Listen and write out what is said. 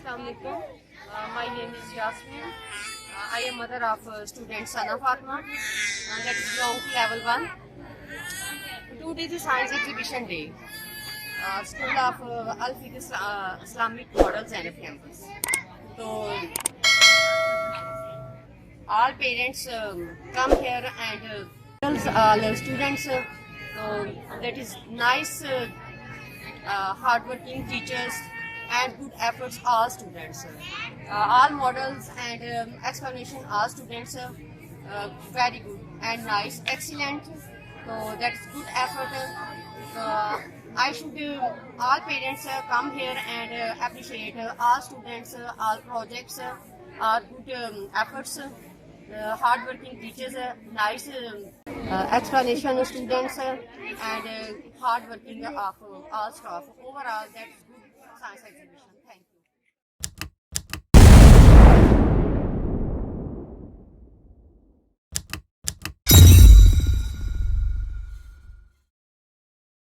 Assalamualaikum. My name is Yasmin. I am mother of student Sana Fatma that is belong to level 1. Today is a science exhibition day. School of AL-FARID Islamic Model Zainab campus. So all parents come here and all students. So that is nice, hardworking teachers and good efforts all students. All models and explanation all students very good and nice, excellent. So that's good effort. I should all parents come here and appreciate all students, all projects, all good efforts. Hardworking teachers, nice explanation students, and hardworking of all staff. Overall, that's good science exhibition. Thank you.